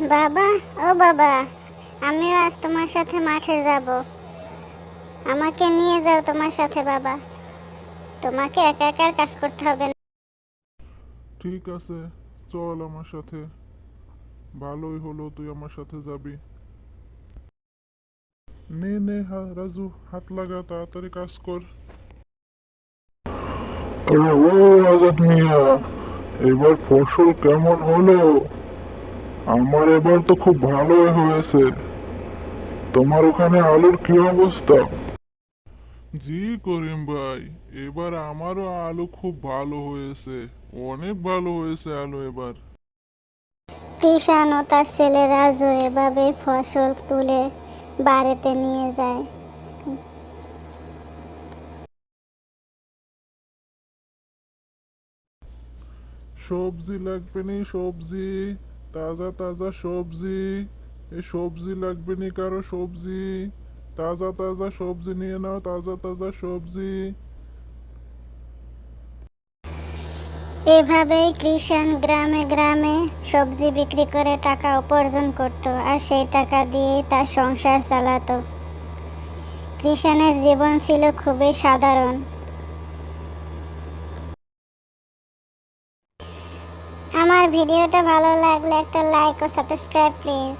বাবা, ও বাবা, আমিও আজ তোমার সাথে মাঠে যাব। আমাকে নিয়ে যাও তোমার সাথে বাবা। তোমাকে একা একা কাজ করতে হবে না। ঠিক আছে, চল আমার সাথে। ভালোই হলো তুই আমার সাথে যাবি। নে নে রাজু, হাত লাগা, তাড়াতাড়ি কাজ কর। আরে ও আজাদ মিয়া, এবার ফসল কেমন হলো? আমার এবার তো খুব ভালোই হয়েছে। তোমার ওখানে আলুর কি অবস্থা? জি করিম ভাই, এবার আমারও আলু খুব ভালো হয়েছে। অনেক ভালো হয়েছে আলু এবার। কৃষাণ ও তার ছেলে রাজু এভাবেই ফসল তুলে বাড়িতে নিয়ে যায়। সবজি লাগবে নি? সবজি, তাজা তাজা সবজি। এই সবজি লাগবে নি কারো? সবজি, তাজা তাজা সবজি নিয়ে নাও, তাজা তাজা সবজি। এভাবেই কৃষাণ গ্রামে গ্রামে সবজি বিক্রি করে টাকা উপার্জন করত, আর সেই টাকা দিয়েই তার সংসার চালাতো। কৃষাণের জীবন ছিল খুবই সাধারণ। আমার ভিডিওটা ভালো লাগলে একটা লাইক ও সাবস্ক্রাইব প্লিজ।